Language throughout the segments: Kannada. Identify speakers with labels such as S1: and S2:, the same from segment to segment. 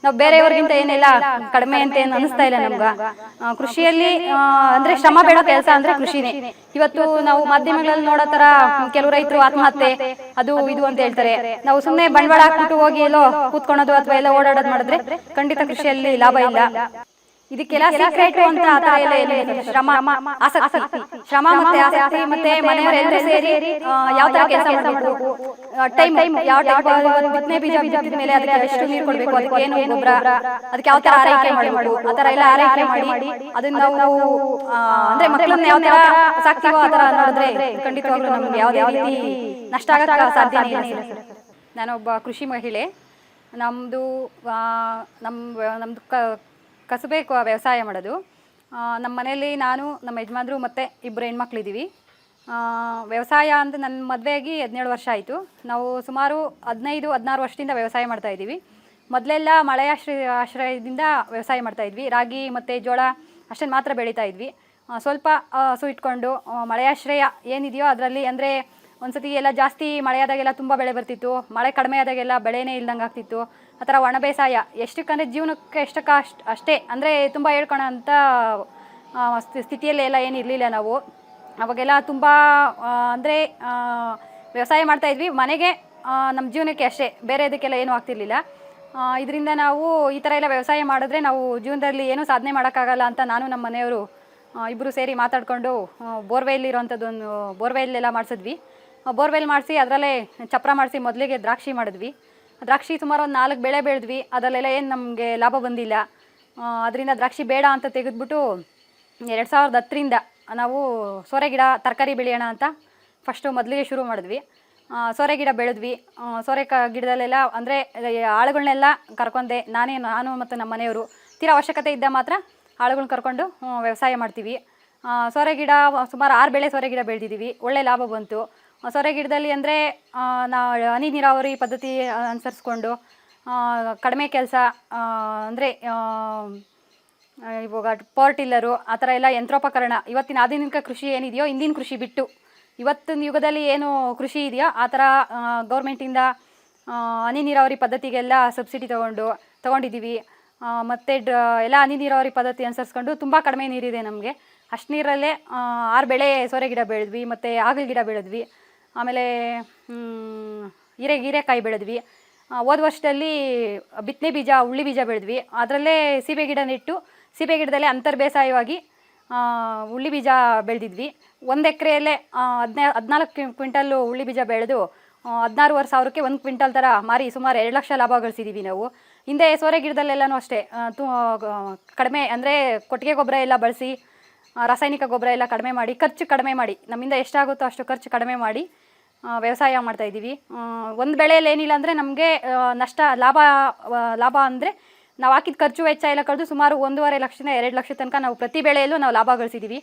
S1: ನಾವು ಬೇರೆಯವ್ರಿಗಿಂತ ಏನೆಲ್ಲ ಕಡಿಮೆ ಅಂತ ಏನು ಅನಿಸ್ತಾ ಇಲ್ಲ ನಮ್ಗೆ. ಕೃಷಿಯಲ್ಲಿ ಅಂದ್ರೆ ಶ್ರಮ ಬೇಡ ಕೆಲಸ ಅಂದ್ರೆ ಕೃಷಿನೇ. ಇವತ್ತು ನಾವು ಮಾಧ್ಯಮಗಳಲ್ಲಿ ನೋಡೋ ತರ ಕೆಲವು ರೈತರು ಆತ್ಮಹತ್ಯೆ ಅದು ಇದು ಅಂತ ಹೇಳ್ತಾರೆ. ನಾವು ಸುಮ್ಮನೆ ಬಂಡವಾಳ ಹಾಕ್ಬಿಟ್ಟು ಹೋಗಿ ಎಲ್ಲೋ ಕೂತ್ಕೊಳ್ಳೋದು ಅಥವಾ ಎಲ್ಲ ಓಡಾಡೋದು ಮಾಡಿದ್ರೆ ಖಂಡಿತ ಕೃಷಿಯಲ್ಲಿ ಲಾಭ ಇಲ್ಲ. ಇದಕ್ಕೆಲ್ಲ ಸೀಕ್ರೆಟ್ ಅಂತ ಆತರ ಎಲ್ಲ ಏನಿಲ್ಲ. ಶ್ರಮ, ಆಸಕ್ತಿ, ಶ್ರಮ ಮತ್ತೆ ಆಸಕ್ತಿ ಮತ್ತೆ ಮನೆಯವರೆಲ್ಲರೂ ಸೇರಿ ಯಾವ ತರ ಕೆಲಸ ಮಾಡಬೇಕು, ಟೈಮ್ ಯಾವ ಟೈಮ್ ಬಿತ್ತನೆ ಬೀಜ ಬಿತ್ತಿದ ಮೇಲೆ ಅದಕ್ಕೆ ಎಷ್ಟು ನೀರು ಕೊಡಬೇಕು, ಅದಕ್ಕೆ ಏನು ಗೊಬ್ಬರ, ಅದಕ್ಕೆ ಯಾವ ತರ ಆರೈಕೆ ಮಾಡಬೇಕು, ಆ ತರ ಎಲ್ಲ ಆರೈಕೆ ಮಾಡಿ ಅದನ್ನ ನಾವು ಅಂದ್ರೆ ಮಕ್ಕಳನ್ನ ಯಾವ ತರ ಸಾಕ್ತಿವೋ ಆ ತರ ನೋಡಿದ್ರೆ ಖಂಡಿತವಾಗ್ಲೂ ನಮ್ಗೆ ಯಾವುದೇ ರೀತಿ ನಷ್ಟ ಆಗಕ್ಕೆ ಸಾಧ್ಯನೇ ಇಲ್ಲ. ನಾನೊಬ್ಬ ಕೃಷಿ ಮಹಿಳೆ. ನಮ್ಮದು ಕಸುಬೆ ವ್ಯವಸಾಯ ಮಾಡೋದು. ನಮ್ಮ ಮನೆಯಲ್ಲಿ ನಾನು, ನಮ್ಮ ಯಜಮಾನ್ರು ಮತ್ತು ಇಬ್ಬರು ಹೆಣ್ಮಕ್ಳಿದ್ದೀವಿ. ವ್ಯವಸಾಯ ಅಂತ ನನ್ನ ಮದುವೆಯಾಗಿ 17 ವರ್ಷ ಆಯಿತು. ನಾವು ಸುಮಾರು 15-16 ವರ್ಷದಿಂದ ವ್ಯವಸಾಯ ಮಾಡ್ತಾಯಿದ್ದೀವಿ. ಮೊದಲೆಲ್ಲ ಮಳೆಯ ಆಶ್ರಯದಿಂದ ವ್ಯವಸಾಯ ಮಾಡ್ತಾಯಿದ್ವಿ. ರಾಗಿ ಮತ್ತು ಜೋಳ ಅಷ್ಟನ್ನು ಮಾತ್ರ ಬೆಳೀತಾ ಇದ್ವಿ. ಸ್ವಲ್ಪ ಹಸು ಇಟ್ಕೊಂಡು ಮಳೆಯಾಶ್ರಯ ಏನಿದೆಯೋ ಅದರಲ್ಲಿ ಅಂದರೆ ಒಂದು ಸತಿ ಎಲ್ಲ ಜಾಸ್ತಿ ಮಳೆ ಆದಾಗೆಲ್ಲ ತುಂಬ ಬೆಳೆ ಬರ್ತಿತ್ತು, ಮಳೆ ಕಡಿಮೆ ಆದಾಗೆಲ್ಲ ಬೆಳೆನೇ ಇಲ್ದಂಗೆ ಆಗ್ತಿತ್ತು. ಆ ಥರ ಒಣ ಬೇಸಾಯ ಎಷ್ಟಕ್ಕಂದರೆ ಜೀವನಕ್ಕೆ ಅಷ್ಟೇ ಅಂದರೆ ತುಂಬ ಹೇಳ್ಕೊಳೋ ಅಂಥ ಸ್ಥಿತಿಯಲ್ಲಿ ಎಲ್ಲ ಏನಿರಲಿಲ್ಲ. ನಾವು ಅವಾಗೆಲ್ಲ ತುಂಬ ಅಂದರೆ ವ್ಯವಸಾಯ ಮಾಡ್ತಾಯಿದ್ವಿ, ಮನೆಗೆ ನಮ್ಮ ಜೀವನಕ್ಕೆ ಅಷ್ಟೇ, ಬೇರೆ ಇದಕ್ಕೆಲ್ಲ ಏನೂ ಆಗ್ತಿರ್ಲಿಲ್ಲ. ಇದರಿಂದ ನಾವು ಈ ಥರ ಎಲ್ಲ ವ್ಯವಸಾಯ ಮಾಡಿದ್ರೆ ನಾವು ಜೀವನದಲ್ಲಿ ಏನೂ ಸಾಧನೆ ಮಾಡೋಕ್ಕಾಗಲ್ಲ ಅಂತ ನಾನು ನಮ್ಮ ಮನೆಯವರು ಇಬ್ಬರು ಸೇರಿ ಮಾತಾಡಿಕೊಂಡು ಬೋರ್ವೆಲ್ ಇರೋವಂಥದ್ದು ಒಂದು ಬೋರ್ವೆಲ್ಲೆಲ್ಲ ಮಾಡಿಸಿದ್ವಿ. ಬೋರ್ವೆಲ್ ಮಾಡಿಸಿ ಅದರಲ್ಲೇ ಚಪ್ರ ಮಾಡಿಸಿ ಮೊದಲಿಗೆ ದ್ರಾಕ್ಷಿ ಮಾಡಿದ್ವಿ. ದ್ರಾಕ್ಷಿ ಸುಮಾರು ಒಂದು 4 ಬೆಳೆ ಬೆಳೆದ್ವಿ. ಅದರಲ್ಲೆಲ್ಲ ಏನು ನಮಗೆ ಲಾಭ ಬಂದಿಲ್ಲ. ಅದರಿಂದ ದ್ರಾಕ್ಷಿ ಬೇಡ ಅಂತ ತೆಗೆದುಬಿಟ್ಟು 2010ರಿಂದ ನಾವು ಸೋರೆ ಗಿಡ ತರಕಾರಿ ಬೆಳೆಯೋಣ ಅಂತ ಫಸ್ಟು ಮೊದಲಿಗೆ ಶುರು ಮಾಡಿದ್ವಿ. ಸೋರೆ ಗಿಡ ಬೆಳೆದ್ವಿ. ಸೋರೆ ಗಿಡದಲ್ಲೆಲ್ಲ ಅಂದರೆ ಆಳುಗಳನ್ನೆಲ್ಲ ಕರ್ಕೊಂಡೆ ನಾನು ಮತ್ತು ನಮ್ಮ ಮನೆಯವರು ತೀರಾ ಅವಶ್ಯಕತೆ ಇದ್ದ ಮಾತ್ರ ಆಳುಗಳನ್ನ ಕರ್ಕೊಂಡು ವ್ಯವಸಾಯ ಮಾಡ್ತೀವಿ. ಸೋರೆ ಗಿಡ ಸುಮಾರು 6 ಬೆಳೆ ಸೋರೆ ಗಿಡ ಬೆಳೆದಿದ್ದೀವಿ. ಒಳ್ಳೆ ಲಾಭ ಬಂತು. ಸೋರೆ ಗಿಡದಲ್ಲಿ ಅಂದರೆ ನಾವು ಹನಿ ನೀರಾವರಿ ಪದ್ಧತಿ ಅನುಸರಿಸ್ಕೊಂಡು ಕಡಿಮೆ ಕೆಲಸ ಅಂದರೆ ಇವಾಗ ಪವರ್ ಟಿಲ್ಲರು ಆ ಥರ ಎಲ್ಲ ಯಂತ್ರೋಪಕರಣ, ಇವತ್ತಿನ ಆಧುನಿಕ ಕೃಷಿ ಏನಿದೆಯೋ ಹಿಂದಿನ ಕೃಷಿ ಬಿಟ್ಟು ಇವತ್ತಿನ ಯುಗದಲ್ಲಿ ಏನು ಕೃಷಿ ಇದೆಯೋ ಆ ಥರ ಗೌರ್ಮೆಂಟಿಂದ ಹನಿ ನೀರಾವರಿ ಪದ್ಧತಿಗೆಲ್ಲ ಸಬ್ಸಿಡಿ ತೊಗೊಂಡಿದ್ದೀವಿ. ಮತ್ತು ಎಲ್ಲ ಹನಿ ನೀರಾವರಿ ಪದ್ಧತಿ ಅನುಸರಿಸ್ಕೊಂಡು ತುಂಬ ಕಡಿಮೆ ನೀರಿದೆ ನಮಗೆ. ಅಷ್ಟು ನೀರಲ್ಲೇ 6 ಬೆಳೆ ಸೋರೆ ಗಿಡ ಬೆಳೆದ್ವಿ ಮತ್ತು ಹಾಗಲ ಗಿಡ ಬೆಳೆದ್ವಿ. ಆಮೇಲೆ ಹೀರೆಕಾಯಿ ಬೆಳೆದ್ವಿ. ಹೋದ ವರ್ಷದಲ್ಲಿ ಬಿತ್ತನೆ ಬೀಜ ಉಳ್ಳಿ ಬೀಜ ಬೆಳೆದ್ವಿ. ಅದರಲ್ಲೇ ಸೀಬೆ ಗಿಡ ನೆಟ್ಟು ಸೀಬೆ ಗಿಡದಲ್ಲೇ ಅಂತರ್ ಬೇಸಾಯವಾಗಿ ಉಳ್ಳಿ ಬೀಜ ಬೆಳೆದಿದ್ವಿ. 1 ಎಕರೆಯಲ್ಲೇ 14 ಕ್ವಿಂಟಲ್ಲು ಉಳ್ಳಿ ಬೀಜ ಬೆಳೆದು 16,500ಕ್ಕೆ 1 ಕ್ವಿಂಟಲ್ ಥರ ಮಾರಿ ಸುಮಾರು 2 ಲಕ್ಷ ಲಾಭ ಗಳಿಸಿದ್ದೀವಿ ನಾವು. ಹಿಂದೆ ಸೋರೆ ಗಿಡದಲ್ಲೆಲ್ಲನೂ ಅಷ್ಟೇ ಕಡಿಮೆ ಅಂದರೆ ಕೊಟ್ಟಿಗೆ ಗೊಬ್ಬರ ಎಲ್ಲ ಬಳಸಿ ರಾಸಾಯನಿಕ ಗೊಬ್ಬರ ಎಲ್ಲ ಕಡಿಮೆ ಮಾಡಿ ಖರ್ಚು ಕಡಿಮೆ ಮಾಡಿ ನಮ್ಮಿಂದ ಎಷ್ಟಾಗುತ್ತೋ ಅಷ್ಟು ಖರ್ಚು ಕಡಿಮೆ ಮಾಡಿ ವ್ಯವಸಾಯ ಮಾಡ್ತಾಯಿದ್ದೀವಿ. ಒಂದು ಬೆಳೆಯಲ್ಲಿ ಏನಿಲ್ಲ ಅಂದರೆ ನಮಗೆ ನಷ್ಟ ಲಾಭ ಅಂದರೆ ನಾವು ಹಾಕಿದ ಖರ್ಚು ವೆಚ್ಚ ಎಲ್ಲ ಕಳೆದು ಸುಮಾರು 1.5 ಲಕ್ಷದಿಂದ 2 ಲಕ್ಷ ತನಕ ನಾವು ಪ್ರತಿ ಬೆಳೆಯಲ್ಲೂ ನಾವು ಲಾಭ ಗಳಿಸಿದ್ದೀವಿ.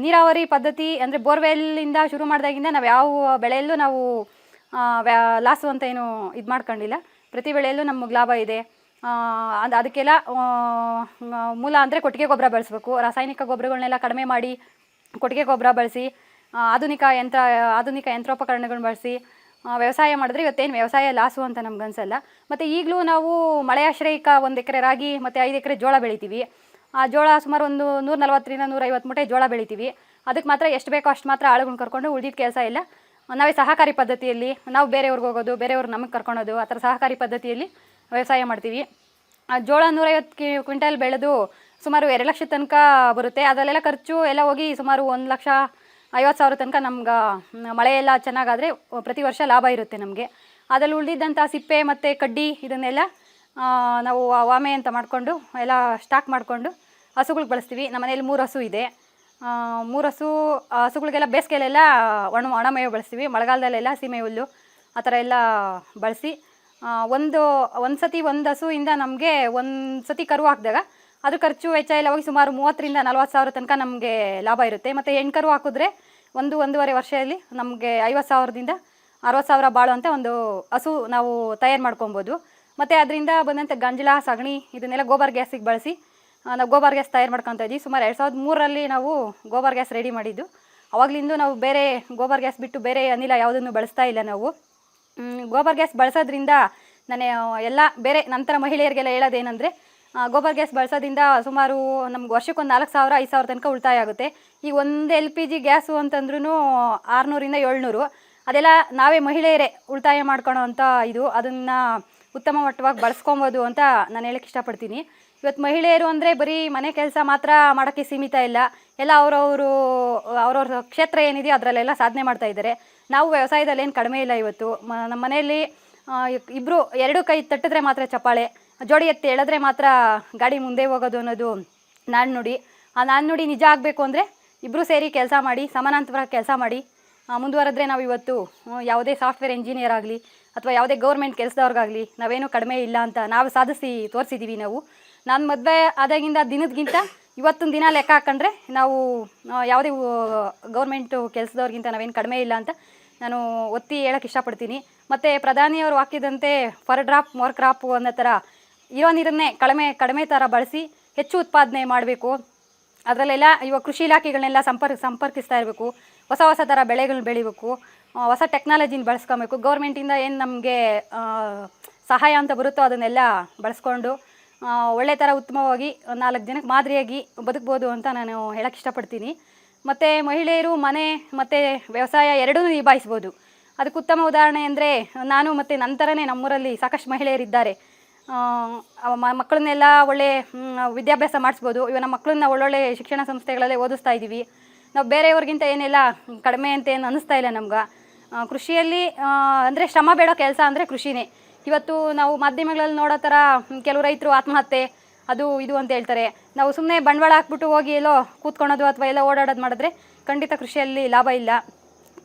S1: ನೀರಾವರಿ ಪದ್ಧತಿ ಅಂದರೆ ಬೋರ್ವೆಲ್ಲಿಂದ ಶುರು ಮಾಡಿದಾಗಿಂದ ನಾವು ಯಾವ ಬೆಳೆಯಲ್ಲೂ ನಾವು ಲಾಸು ಅಂತ ಏನು ಇದು ಮಾಡ್ಕೊಂಡಿಲ್ಲ. ಪ್ರತಿ ಬೆಳೆಯಲ್ಲೂ ನಮಗೆ ಲಾಭ ಇದೆ. ಅದಕ್ಕೆಲ್ಲ ಮೂಲ ಅಂದರೆ ಕೊಟ್ಟಿಗೆ ಗೊಬ್ಬರ ಬಳಸಬೇಕು. ರಾಸಾಯನಿಕ ಗೊಬ್ಬರಗಳನ್ನೆಲ್ಲ ಕಡಿಮೆ ಮಾಡಿ ಕೊಟ್ಟಿಗೆ ಗೊಬ್ಬರ ಬಳಸಿ ಆಧುನಿಕ ಯಂತ್ರೋಪಕರಣಗಳನ್ನ ಬಳಸಿ ವ್ಯವಸಾಯ ಮಾಡಿದ್ರೆ ಇವತ್ತೇನು ವ್ಯವಸಾಯ ಲಾಸು ಅಂತ ನಮ್ಗೆ ಅನಿಸಲ್ಲ. ಮತ್ತು ಈಗಲೂ ನಾವು ಮಳೆಯಾಶ್ರಯಿಕ 1 ಎಕರೆ ರಾಗಿ ಮತ್ತು 5 ಎಕರೆ ಜೋಳ ಬೆಳಿತೀವಿ. ಆ ಜೋಳ ಸುಮಾರು ಒಂದು 140ರಿಂದ 150 ಮೂಟೆ ಜೋಳ ಬೆಳಿತೀವಿ. ಅದಕ್ಕೆ ಮಾತ್ರ ಎಷ್ಟು ಬೇಕೋ ಅಷ್ಟು ಮಾತ್ರ ಆಳುಗಳನ್ನ ಕರ್ಕೊಂಡು ಉಳಿದಿದ್ದ ಕೆಲಸ ಇಲ್ಲ ನಾವೇ ಸಹಕಾರಿ ಪದ್ಧತಿಯಲ್ಲಿ ನಾವು ಬೇರೆಯವ್ರಿಗೆ ಹೋಗೋದು, ಬೇರೆಯವ್ರು ನಮಗೆ ಕರ್ಕೊಳೋದು, ಆ ಥರ ಸಹಕಾರಿ ಪದ್ಧತಿಯಲ್ಲಿ ವ್ಯವಸಾಯ ಮಾಡ್ತೀವಿ. ಜೋಳ 150 ಕ್ವಿಂಟಲ್ ಬೆಳೆದು ಸುಮಾರು 2 ಲಕ್ಷ ತನಕ ಬರುತ್ತೆ. ಅದರಲ್ಲೆಲ್ಲ ಖರ್ಚು ಎಲ್ಲ ಹೋಗಿ ಸುಮಾರು 1,50,000 ತನಕ ನಮ್ಗೆ ಮಳೆ ಎಲ್ಲ ಚೆನ್ನಾಗಾದರೆ ಪ್ರತಿ ವರ್ಷ ಲಾಭ ಇರುತ್ತೆ ನಮಗೆ. ಅದರಲ್ಲಿ ಉಳಿದಿದ್ದಂಥ ಸಿಪ್ಪೆ ಮತ್ತು ಕಡ್ಡಿ ಇದನ್ನೆಲ್ಲ ನಾವು ವಾಮೆ ಅಂತ ಮಾಡಿಕೊಂಡು ಎಲ್ಲ ಸ್ಟಾಕ್ ಮಾಡಿಕೊಂಡು ಹಸುಗಳಿಗೆ ಬಳಸ್ತೀವಿ. ನಮ್ಮ ಮನೇಲಿ 3 ಹಸು ಇದೆ. 3 ಹಸುಗಳಿಗೆಲ್ಲ ಬೇಸಿಗೆಯಲ್ಲೆಲ್ಲ ಒಣ ಮೇವು ಬಳಸ್ತೀವಿ. ಮಳೆಗಾಲದಲ್ಲೆಲ್ಲ ಸೀಮೆ ಹುಲ್ಲು ಆ ಥರ ಎಲ್ಲ ಬಳಸಿ ಒಂದು ಹಸುವಿಂದ ನಮಗೆ ಒಂದು ಸತಿ ಕರು ಹಾಕಿದಾಗ ಅದು ಖರ್ಚು ವೆಚ್ಚ ಎಲ್ಲ ಹೋಗಿ ಸುಮಾರು 30ರಿಂದ 40,000 ತನಕ ನಮಗೆ ಲಾಭ ಇರುತ್ತೆ. ಮತ್ತು ಹೆಣ್ಣು ಕರು ಹಾಕಿದ್ರೆ 1-1.5 ವರ್ಷದಲ್ಲಿ ನಮಗೆ 50,000ದಿಂದ 60,000 ಬಾಳುವಂಥ ಒಂದು ಹಸು ನಾವು ತಯಾರು ಮಾಡ್ಕೊಬೋದು. ಮತ್ತು ಅದರಿಂದ ಬಂದಂಥ ಗಂಜಲ ಸಗಣಿ ಇದನ್ನೆಲ್ಲ ಗೋಬರ್ ಗ್ಯಾಸಿಗೆ ಬಳಸಿ ನಾವು ಗೋಬರ್ ಗ್ಯಾಸ್ ತಯಾರು ಮಾಡ್ಕೊತಾ ಇದ್ವಿ. ಸುಮಾರು 2003ರಲ್ಲಿ ನಾವು ಗೋಬರ್ ಗ್ಯಾಸ್ ರೆಡಿ ಮಾಡಿದ್ದು. ಅವಾಗಲಿಂದ ನಾವು ಬೇರೆ ಗೋಬರ್ ಗ್ಯಾಸ್ ಬಿಟ್ಟು ಬೇರೆ ಅನಿಲ ಯಾವುದನ್ನು ಬಳಸ್ತಾ ಇಲ್ಲ ನಾವು. ಗೋಬರ್ ಗ್ಯಾಸ್ ಬಳಸೋದ್ರಿಂದ ನಾನು ಎಲ್ಲ ಬೇರೆ ನಂತರ ಮಹಿಳೆಯರಿಗೆಲ್ಲ ಹೇಳೋದೇನೆಂದರೆ ಗೋಬರ್ ಗ್ಯಾಸ್ ಬಳಸೋದ್ರಿಂದ ಸುಮಾರು ನಮ್ಗೆ ವರ್ಷಕ್ಕೊಂದು 4,000 5,000 ತನಕ ಉಳಿತಾಯ ಆಗುತ್ತೆ. ಈಗ ಒಂದು LPG ಗ್ಯಾಸು ಅಂತಂದ್ರೂ 600ರಿಂದ 700, ಅದೆಲ್ಲ ನಾವೇ ಮಹಿಳೆಯರೇ ಉಳಿತಾಯ ಮಾಡ್ಕೊಳ್ಳೋ ಅಂಥ ಇದು, ಅದನ್ನು ಉತ್ತಮ ಮಟ್ಟವಾಗಿ ಬಳಸ್ಕೊಬೋದು ಅಂತ ನಾನು ಹೇಳಕ್ಕೆ ಇಷ್ಟಪಡ್ತೀನಿ. ಇವತ್ತು ಮಹಿಳೆಯರು ಅಂದರೆ ಬರೀ ಮನೆ ಕೆಲಸ ಮಾತ್ರ ಮಾಡೋಕ್ಕೆ ಸೀಮಿತ ಇಲ್ಲ, ಎಲ್ಲ ಅವ್ರವ್ರ ಕ್ಷೇತ್ರ ಏನಿದೆಯೋ ಅದರಲ್ಲೆಲ್ಲ ಸಾಧನೆ ಮಾಡ್ತಾ ಇದ್ದಾರೆ. ನಾವು ವ್ಯವಸಾಯದಲ್ಲಿ ಏನು ಕಡಿಮೆ ಇಲ್ಲ. ಇವತ್ತು ನಮ್ಮ ಮನೆಯಲ್ಲಿ ಇಬ್ಬರು 2 ಕೈ ತಟ್ಟಿದ್ರೆ ಮಾತ್ರ ಚಪ್ಪಾಳೆ, ಜೋಡಿ ಎತ್ತಿ ಎಳೆದ್ರೆ ಮಾತ್ರ ಗಾಡಿ ಮುಂದೆ ಹೋಗೋದು ಅನ್ನೋದು ನಾಣ್ಣುಡಿ. ಆ ನಾಣ್ಣುಡಿ ನಿಜ ಆಗಬೇಕು ಅಂದರೆ ಇಬ್ಬರು ಸೇರಿ ಕೆಲಸ ಮಾಡಿ, ಸಮಾನಾಂತರವಾಗಿ ಕೆಲಸ ಮಾಡಿ ಮುಂದುವರೆದ್ರೆ ನಾವು ಇವತ್ತು ಯಾವುದೇ ಸಾಫ್ಟ್ವೇರ್ ಇಂಜಿನಿಯರ್ ಆಗಲಿ ಅಥವಾ ಯಾವುದೇ ಗೌರ್ಮೆಂಟ್ ಕೆಲಸದವ್ರಿಗಾಗಲಿ ನಾವೇನು ಕಡಿಮೆ ಇಲ್ಲ ಅಂತ ನಾವು ಸಾಧಿಸಿ ತೋರಿಸಿದ್ದೀವಿ. ನಾನು ಮದುವೆ ಆದಾಗಿಂದ ದಿನದಗಿಂತ ಇವತ್ತಿನ ದಿನ ಲೆಕ್ಕ ಹಾಕೊಂಡ್ರೆ ನಾವು ಯಾವುದೇ ಗೌರ್ಮೆಂಟು ಕೆಲಸದವ್ರಿಗಿಂತ ನಾವೇನು ಕಡಿಮೆ ಇಲ್ಲ ಅಂತ ನಾನು ಒತ್ತಿ ಹೇಳೋಕ್ಕೆ ಇಷ್ಟಪಡ್ತೀನಿ. ಮತ್ತು ಪ್ರಧಾನಿಯವರು ಹಾಕಿದಂತೆ ಫರ್ ಡ್ರಾಪ್ ಮೋರ್ ಕ್ರಾಪು ಅನ್ನೋ ಥರ ಇರೋ ನೀರನ್ನೇ ಕಡಿಮೆ ಥರ ಬಳಸಿ ಹೆಚ್ಚು ಉತ್ಪಾದನೆ ಮಾಡಬೇಕು. ಅದರಲ್ಲೆಲ್ಲ ಇವಾಗ ಕೃಷಿ ಇಲಾಖೆಗಳನ್ನೆಲ್ಲ ಸಂಪರ್ಕಿಸ್ತಾ ಇರಬೇಕು. ಹೊಸ ಥರ ಬೆಳೆಗಳನ್ನ ಬೆಳಿಬೇಕು, ಹೊಸ ಟೆಕ್ನಾಲಜಿನ ಬಳಸ್ಕೊಬೇಕು. ಗೌರ್ಮೆಂಟಿಂದ ಏನು ನಮಗೆ ಸಹಾಯ ಅಂತ ಬರುತ್ತೋ ಅದನ್ನೆಲ್ಲ ಬಳಸ್ಕೊಂಡು ಒಳ್ಳೆ ಥರ ಉತ್ತಮವಾಗಿ 4 ಜನಕ್ಕೆ ಮಾದರಿಯಾಗಿ ಬದುಕ್ಬೋದು ಅಂತ ನಾನು ಹೇಳಕ್ಕೆ ಇಷ್ಟಪಡ್ತೀನಿ. ಮತ್ತು ಮಹಿಳೆಯರು ಮನೆ ಮತ್ತು ವ್ಯವಸಾಯ ಎರಡೂ ನಿಭಾಯಿಸ್ಬೋದು. ಅದಕ್ಕೆ ಉತ್ತಮ ಉದಾಹರಣೆ ಅಂದರೆ ನಾನು ಮತ್ತು ನಂತರನೇ ನಮ್ಮೂರಲ್ಲಿ ಸಾಕಷ್ಟು ಮಹಿಳೆಯರಿದ್ದಾರೆ. ಮಕ್ಕಳನ್ನೆಲ್ಲ ಒಳ್ಳೆ ವಿದ್ಯಾಭ್ಯಾಸ ಮಾಡಿಸ್ಬೋದು. ಇವಾಗ ನಮ್ಮ ಮಕ್ಕಳನ್ನ ಒಳ್ಳೊಳ್ಳೆ ಶಿಕ್ಷಣ ಸಂಸ್ಥೆಗಳಲ್ಲೇ ಓದಿಸ್ತಾ ಇದ್ದೀವಿ. ನಾವು ಬೇರೆಯವ್ರಿಗಿಂತ ಏನೆಲ್ಲ ಕಡಿಮೆ ಅಂತ ಏನು ಅನ್ನಿಸ್ತಾ ಇಲ್ಲ ನಮ್ಗೆ. ಕೃಷಿಯಲ್ಲಿ ಅಂದರೆ ಶ್ರಮ ಬೇಡೋ ಕೆಲಸ ಅಂದರೆ ಕೃಷಿನೇ. ಇವತ್ತು ನಾವು ಮಾಧ್ಯಮಗಳಲ್ಲಿ ನೋಡೋ ಥರ ಕೆಲವು ರೈತರು ಆತ್ಮಹತ್ಯೆ ಅದು ಇದು ಅಂತ ಹೇಳ್ತಾರೆ. ನಾವು ಸುಮ್ಮನೆ ಬಂಡವಾಳ ಹಾಕ್ಬಿಟ್ಟು ಹೋಗಿ ಎಲ್ಲೋ ಕೂತ್ಕೊಳೋದು ಅಥವಾ ಎಲ್ಲ ಓಡಾಡೋದು ಮಾಡಿದ್ರೆ ಖಂಡಿತ ಕೃಷಿಯಲ್ಲಿ ಲಾಭ ಇಲ್ಲ.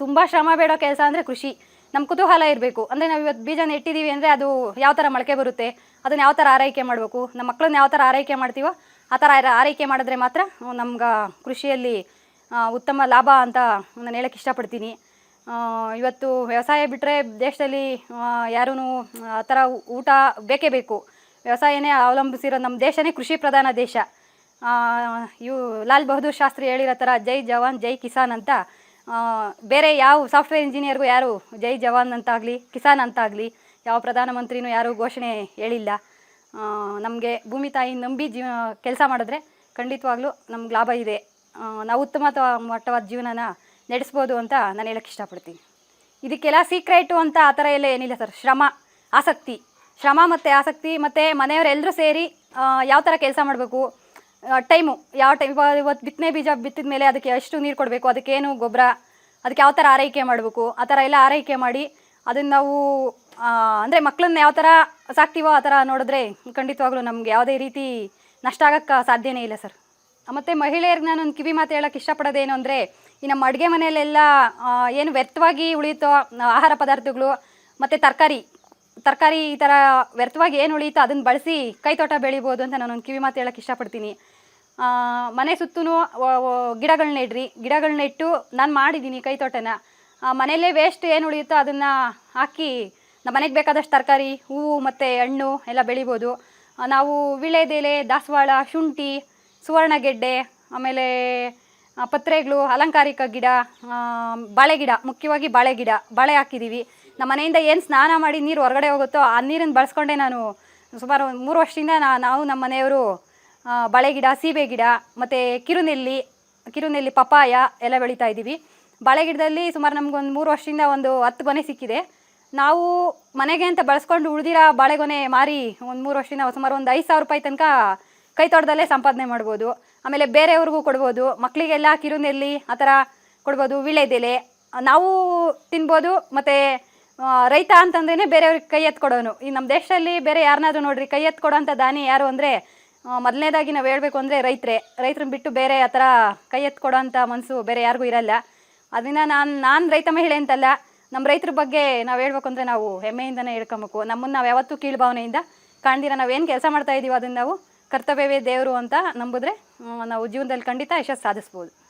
S1: ತುಂಬ ಶ್ರಮ ಬೇಡೋ ಕೆಲಸ ಅಂದರೆ ಕೃಷಿ. ನಮ್ಮ ಕುತೂಹಲ ಇರಬೇಕು. ಅಂದರೆ ನಾವು ಇವತ್ತು ಬೀಜ ನೆಟ್ಟಿದ್ದೀವಿ ಅಂದರೆ ಅದು ಯಾವ ಥರ ಮೊಳಕೆ ಬರುತ್ತೆ, ಅದನ್ನು ಯಾವ ಥರ ಆರೈಕೆ ಮಾಡಬೇಕು, ನಮ್ಮ ಮಕ್ಕಳನ್ನ ಯಾವ ಥರ ಆರೈಕೆ ಮಾಡ್ತೀವೋ ಆ ಥರ ಆರೈಕೆ ಮಾಡಿದ್ರೆ ಮಾತ್ರ ನಮ್ಗೆ ಕೃಷಿಯಲ್ಲಿ ಉತ್ತಮ ಲಾಭ ಅಂತ ನಾನು ಹೇಳಕ್ಕೆ ಇಷ್ಟಪಡ್ತೀನಿ. ಇವತ್ತು ವ್ಯವಸಾಯ ಬಿಟ್ಟರೆ ದೇಶದಲ್ಲಿ ಯಾರೂ ಆ ಥರ ಊಟ ಬೇಕೇ ಬೇಕು. ವ್ಯವಸಾಯನೇ ಅವಲಂಬಿಸಿರೋ ನಮ್ಮ ದೇಶನೇ ಕೃಷಿ ಪ್ರಧಾನ ದೇಶ. ಲಾಲ್ ಬಹದ್ದೂರ್ ಶಾಸ್ತ್ರಿ ಹೇಳಿರೋ ಥರ ಜೈ ಜವಾನ್ ಜೈ ಕಿಸಾನ್ ಅಂತ ಬೇರೆ ಯಾವ ಸಾಫ್ಟ್ವೇರ್ ಇಂಜಿನಿಯರ್ಗೂ ಯಾರು ಜೈ ಜವಾನ್ ಅಂತಾಗಲಿ ಕಿಸಾನ್ ಅಂತಾಗಲಿ ಯಾವ ಪ್ರಧಾನಮಂತ್ರಿನೂ ಯಾರೂ ಘೋಷಣೆ ಹೇಳಿಲ್ಲ. ನಮಗೆ ಭೂಮಿ ತಾಯಿ ನಂಬಿ ಕೆಲಸ ಮಾಡಿದ್ರೆ ಖಂಡಿತವಾಗ್ಲೂ ನಮ್ಗೆ ಲಾಭ ಇದೆ. ನಾವು ಉತ್ತಮ ಮಟ್ಟವಾದ ಜೀವನನ ನಡೆಸ್ಬೋದು ಅಂತ ನಾನು ಹೇಳಕ್ಕೆ ಇಷ್ಟಪಡ್ತೀನಿ. ಇದಕ್ಕೆಲ್ಲ ಸೀಕ್ರೆಟು ಅಂತ ಆ ಥರ ಎಲ್ಲ ಏನಿಲ್ಲ ಸರ್. ಶ್ರಮ ಮತ್ತು ಆಸಕ್ತಿ ಮತ್ತು ಮನೆಯವರೆಲ್ಲರೂ ಸೇರಿ ಯಾವ ಥರ ಕೆಲಸ ಮಾಡಬೇಕು, ಯಾವ ಟೈಮ್ ಇವತ್ತು ಬಿತ್ತನೆ ಬೀಜ ಬಿತ್ತಿದ ಮೇಲೆ ಅದಕ್ಕೆ ಎಷ್ಟು ನೀರು ಕೊಡಬೇಕು, ಅದಕ್ಕೇನು ಗೊಬ್ಬರ, ಅದಕ್ಕೆ ಯಾವ ಥರ ಆರೈಕೆ ಮಾಡಬೇಕು, ಆ ಥರ ಎಲ್ಲ ಆರೈಕೆ ಮಾಡಿ ಅದನ್ನು ನಾವು ಅಂದರೆ ಮಕ್ಕಳನ್ನ ಯಾವ ಥರ ಸಾಕ್ತೀವೋ ಆ ಥರ ನೋಡಿದ್ರೆ ಖಂಡಿತವಾಗ್ಲೂ ನಮ್ಗೆ ಯಾವುದೇ ರೀತಿ ನಷ್ಟ ಆಗೋಕ್ಕೆ ಸಾಧ್ಯನೇ ಇಲ್ಲ ಸರ್. ಮತ್ತು ಮಹಿಳೆಯರಿಗೆ ನಾನೊಂದು ಕಿವಿ ಮಾತು ಹೇಳೋಕ್ಕೆ ಇಷ್ಟಪಡೋದೇನು ಅಂದರೆ ಈ ನಮ್ಮ ಅಡುಗೆ ಮನೆಯಲ್ಲೆಲ್ಲ ಏನು ವ್ಯರ್ಥವಾಗಿ ಉಳಿಯುತ್ತೋ ಆಹಾರ ಪದಾರ್ಥಗಳು ಮತ್ತು ತರಕಾರಿ ಈ ಥರ ವ್ಯರ್ಥವಾಗಿ ಏನು ಉಳಿಯುತ್ತೋ ಅದನ್ನು ಬಳಸಿ ಕೈತೋಟ ಬೆಳಿಬೋದು ಅಂತ ನಾನೊಂದು ಕಿವಿ ಮಾತು ಹೇಳೋಕ್ಕೆ ಇಷ್ಟಪಡ್ತೀನಿ. ಮನೆ ಸುತ್ತೂ ಗಿಡಗಳನ್ನ ಇಟ್ಟು ನಾನು ಮಾಡಿದ್ದೀನಿ ಕೈತೋಟನ. ಮನೆಯಲ್ಲೇ ವೇಸ್ಟ್ ಏನು ಉಳಿಯುತ್ತೋ ಅದನ್ನು ಹಾಕಿ ನಮ್ಮ ಮನೆಗೆ ಬೇಕಾದಷ್ಟು ತರಕಾರಿ, ಹೂವು ಮತ್ತು ಹಣ್ಣು ಎಲ್ಲ ಬೆಳಿಬೋದು. ನಾವು ವೀಳ್ಯದೆಲೆ, ದಾಸವಾಳ, ಶುಂಠಿ, ಸುವರ್ಣಗೆಡ್ಡೆ, ಆಮೇಲೆ ಪತ್ರೆಗಳು, ಅಲಂಕಾರಿಕ ಗಿಡ, ಬಾಳೆ ಗಿಡ, ಮುಖ್ಯವಾಗಿ ಬಾಳೆ ಹಾಕಿದ್ದೀವಿ. ನಮ್ಮ ಮನೆಯಿಂದ ಏನು ಸ್ನಾನ ಮಾಡಿ ನೀರು ಹೊರಗಡೆ ಹೋಗುತ್ತೋ ಆ ನೀರನ್ನು ಬಳಸ್ಕೊಂಡೆ ನಾನು ಸುಮಾರು 3 ವರ್ಷದಿಂದ ನಾವು ನಮ್ಮ ಮನೆಯವರು ಬಾಳೆ ಗಿಡ, ಸೀಬೆ ಗಿಡ ಮತ್ತು ಕಿರುನೆಲ್ಲಿ, ಪಪಾಯ ಎಲ್ಲ ಬೆಳೀತಾ ಇದ್ದೀವಿ. ಬಾಳೆ ಗಿಡದಲ್ಲಿ ಸುಮಾರು ನಮಗೊಂದು 3 ವರ್ಷದಿಂದ ಒಂದು 10 ಗೊನೆ ಸಿಕ್ಕಿದೆ. ನಾವು ಮನೆಗೆ ಅಂತ ಬಳಸ್ಕೊಂಡು ಉಳಿದಿರೋ ಬಾಳೆಗೊನೆ ಮಾರಿ ಒಂದು 3 ವರ್ಷದಿಂದ ಸುಮಾರು ಒಂದು 5,000 ರೂಪಾಯಿ ತನಕ ಕೈ ತೋಟದಲ್ಲೇ ಸಂಪಾದನೆ ಮಾಡ್ಬೋದು. ಆಮೇಲೆ ಬೇರೆಯವ್ರಿಗೂ ಕೊಡ್ಬೋದು, ಮಕ್ಕಳಿಗೆಲ್ಲ ಕಿರುನೆಲ್ಲಿ ಆ ಥರ ಕೊಡ್ಬೋದು. ವೀಳ್ಯದೆಲೆ ನಾವು ತಿನ್ಬೋದು. ಮತ್ತು ರೈತ ಅಂತಂದ್ರೇ ಬೇರೆಯವ್ರಿಗೆ ಕೈ ಎತ್ಕೊಡೋನು. ಈ ನಮ್ಮ ದೇಶದಲ್ಲಿ ಬೇರೆ ಯಾರನ್ನಾದ್ರೂ ನೋಡ್ರಿ ಕೈ ಎತ್ಕೊಡೋಂಥ ದಾನಿ ಯಾರು ಅಂದರೆ ಮೊದಲನೇದಾಗಿ ನಾವು ಹೇಳಬೇಕು ಅಂದರೆ ರೈತರನ್ನ ಬಿಟ್ಟು ಬೇರೆ ಆ ಥರ ಕೈ ಎತ್ಕೊಡೋಂಥ ಮನಸ್ಸು ಬೇರೆ ಯಾರಿಗೂ ಇರಲ್ಲ. ಅದರಿಂದ ನಾನು ರೈತ ಮಹಿಳೆ ಅಂತಲ್ಲ, ನಮ್ಮ ರೈತರ ಬಗ್ಗೆ ನಾವು ಹೇಳ್ಬೇಕು ಅಂದರೆ ನಾವು ಹೆಮ್ಮೆಯಿಂದನೇ ಹೇಳ್ಕೊಬೇಕು. ನಮ್ಮನ್ನು ನಾವು ಯಾವತ್ತೂ ಕೀಳ್ಭಾವನೆಯಿಂದ ಕಾಣ್ದಿರ ನಾವೇನು ಕೆಲಸ ಮಾಡ್ತಾಯಿದ್ದೀವೋ ಅದನ್ನು ನಾವು ಕರ್ತವ್ಯವೇ ದೇವರು ಅಂತ ನಂಬಿದ್ರೆ ನಾವು ಜೀವನದಲ್ಲಿ ಖಂಡಿತ ಯಶಸ್ಸು ಸಾಧಿಸ್ಬೋದು.